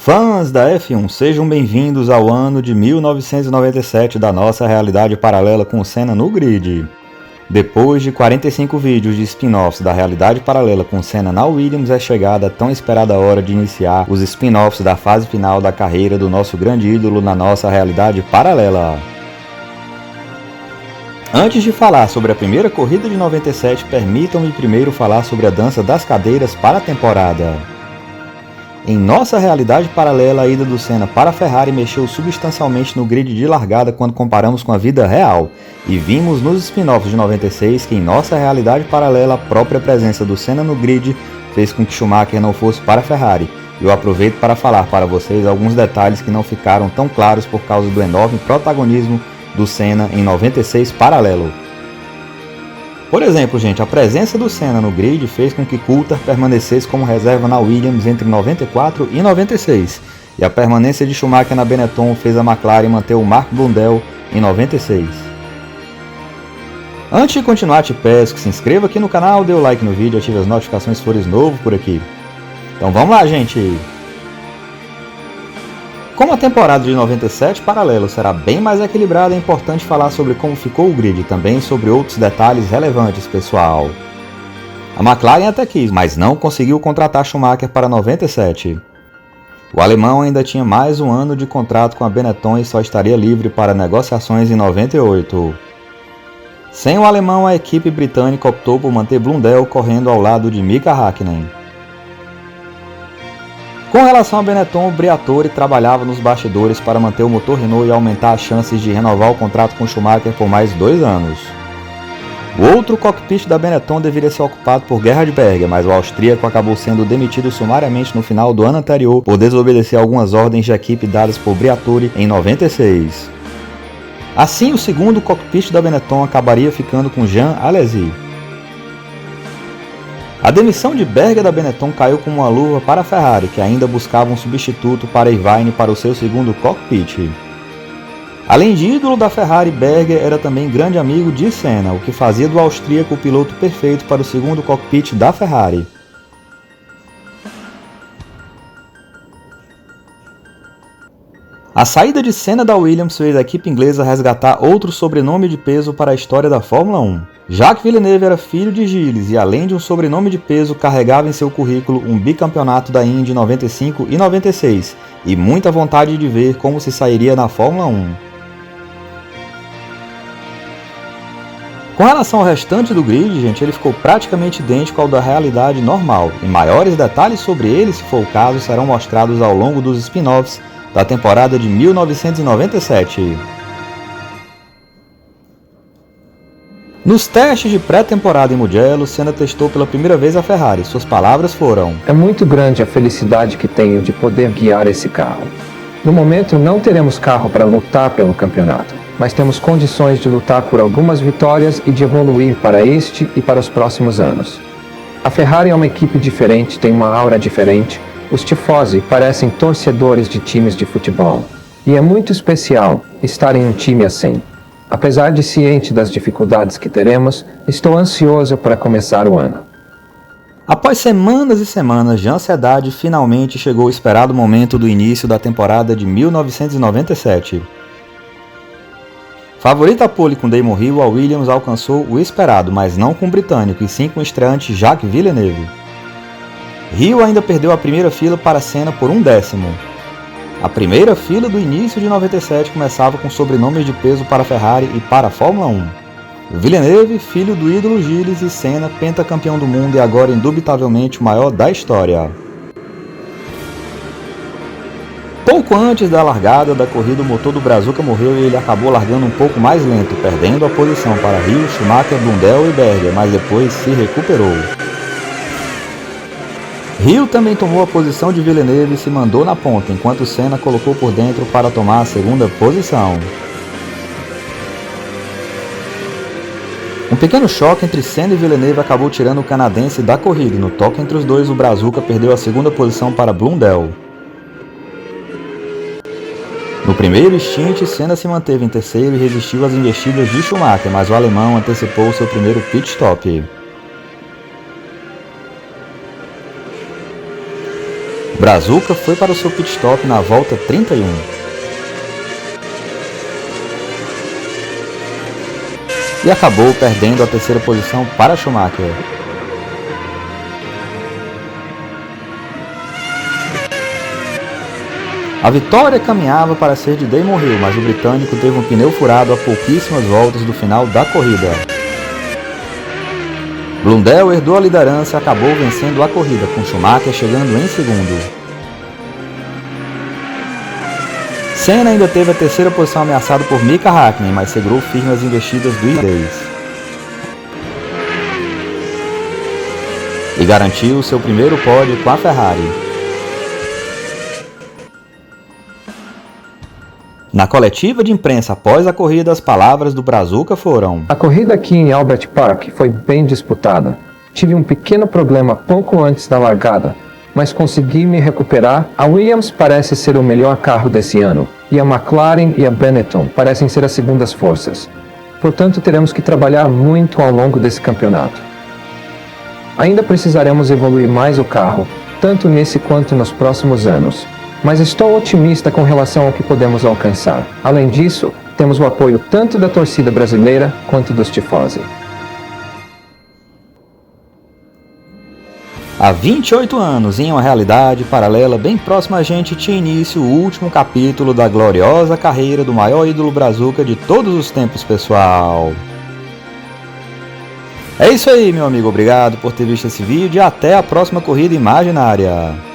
Fãs da F1, sejam bem-vindos ao ano de 1997 da nossa realidade paralela com Senna no grid. Depois de 45 vídeos de spin-offs da realidade paralela com Senna na Williams, é chegada a tão esperada hora de iniciar os spin-offs da fase final da carreira do nosso grande ídolo na nossa realidade paralela. Antes de falar sobre a primeira corrida de 97, permitam-me primeiro falar sobre a dança das cadeiras para a temporada. Em nossa realidade paralela, a ida do Senna para a Ferrari mexeu substancialmente no grid de largada quando comparamos com a vida real, e vimos nos spin-offs de 96 que em nossa realidade paralela a própria presença do Senna no grid fez com que Schumacher não fosse para a Ferrari. Eu aproveito para falar para vocês alguns detalhes que não ficaram tão claros por causa do enorme protagonismo do Senna em 96 paralelo. Por exemplo, gente, a presença do Senna no grid fez com que Coulthard permanecesse como reserva na Williams entre 94 e 96, e a permanência de Schumacher na Benetton fez a McLaren manter o Mark Blundell em 96. Antes de continuar, te peço que se inscreva aqui no canal, dê o like no vídeo e ative as notificações se fores novo por aqui. Então vamos lá, gente! Como a temporada de 97 paralelo será bem mais equilibrada, é importante falar sobre como ficou o grid e também sobre outros detalhes relevantes, pessoal. A McLaren até quis, mas não conseguiu contratar Schumacher para 97. O alemão ainda tinha mais um ano de contrato com a Benetton e só estaria livre para negociações em 98. Sem o alemão, a equipe britânica optou por manter Blundell correndo ao lado de Mika Häkkinen. Com relação a Benetton, o Briatore trabalhava nos bastidores para manter o motor Renault e aumentar as chances de renovar o contrato com Schumacher por mais 2 anos. O outro cockpit da Benetton deveria ser ocupado por Gerhard Berger, mas o austríaco acabou sendo demitido sumariamente no final do ano anterior por desobedecer algumas ordens de equipe dadas por Briatore em 96. Assim, o segundo cockpit da Benetton acabaria ficando com Jean Alesi. A demissão de Berger da Benetton caiu como uma luva para a Ferrari, que ainda buscava um substituto para Irvine para o seu segundo cockpit. Além de ídolo da Ferrari, Berger era também grande amigo de Senna, o que fazia do austríaco o piloto perfeito para o segundo cockpit da Ferrari. A saída de Senna da Williams fez a equipe inglesa resgatar outro sobrenome de peso para a história da Fórmula 1. Jacques Villeneuve era filho de Gilles e, além de um sobrenome de peso, carregava em seu currículo um bicampeonato da Indy 95 e 96 e muita vontade de ver como se sairia na Fórmula 1. Com relação ao restante do grid, gente, ele ficou praticamente idêntico ao da realidade normal, e maiores detalhes sobre ele, se for o caso, serão mostrados ao longo dos spin-offs da temporada de 1997. Nos testes de pré-temporada em Mugello, Senna testou pela primeira vez a Ferrari. Suas palavras foram: "É muito grande a felicidade que tenho de poder guiar esse carro. No momento não teremos carro para lutar pelo campeonato, mas temos condições de lutar por algumas vitórias e de evoluir para este e para os próximos anos. A Ferrari é uma equipe diferente, tem uma aura diferente. Os tifosi parecem torcedores de times de futebol. E é muito especial estar em um time assim. Apesar de ciente das dificuldades que teremos, estou ansioso para começar o ano." Após semanas e semanas de ansiedade, finalmente chegou o esperado momento do início da temporada de 1997. Favorita a pole com Damon Hill, a Williams alcançou o esperado, mas não com o britânico, e sim com o estreante Jacques Villeneuve. Hill ainda perdeu a primeira fila para Senna por 1/10. A primeira fila do início de 97 começava com sobrenomes de peso para a Ferrari e para a Fórmula 1. Villeneuve, filho do ídolo Gilles, e Senna, pentacampeão do mundo e agora indubitavelmente o maior da história. Pouco antes da largada da corrida, o motor do Brazuca morreu e ele acabou largando um pouco mais lento, perdendo a posição para Hill, Schumacher, Blundell e Berger, mas depois se recuperou. Hill também tomou a posição de Villeneuve e se mandou na ponta, enquanto Senna colocou por dentro para tomar a segunda posição. Um pequeno choque entre Senna e Villeneuve acabou tirando o canadense da corrida, e no toque entre os dois o Brazuca perdeu a segunda posição para Blundell. No primeiro stint, Senna se manteve em terceiro e resistiu às investidas de Schumacher, mas o alemão antecipou seu primeiro pit stop. Brazuca foi para o seu pit stop na volta 31. E acabou perdendo a terceira posição para Schumacher. A vitória caminhava para ser de Damon Hill, mas o britânico teve um pneu furado a pouquíssimas voltas do final da corrida. Blundell herdou a liderança e acabou vencendo a corrida, com Schumacher chegando em segundo. Senna ainda teve a terceira posição ameaçada por Mika Häkkinen, mas segurou firme as investidas do irlandês e garantiu seu primeiro pódio com a Ferrari. Na coletiva de imprensa após a corrida, as palavras do Brazuca foram: a corrida aqui em Albert Park foi bem disputada. Tive um pequeno problema pouco antes da largada, mas consegui me recuperar. A Williams parece ser o melhor carro desse ano, e a McLaren e a Benetton parecem ser as segundas forças. Portanto, teremos que trabalhar muito ao longo desse campeonato. Ainda precisaremos evoluir mais o carro, tanto nesse quanto nos próximos anos. Mas estou otimista com relação ao que podemos alcançar. Além disso, temos o apoio tanto da torcida brasileira quanto dos tifosi. Há 28 anos, em uma realidade paralela bem próxima a gente, tinha início o último capítulo da gloriosa carreira do maior ídolo Brazuca de todos os tempos, pessoal. É isso aí, meu amigo. Obrigado por ter visto esse vídeo e até a próxima corrida imaginária.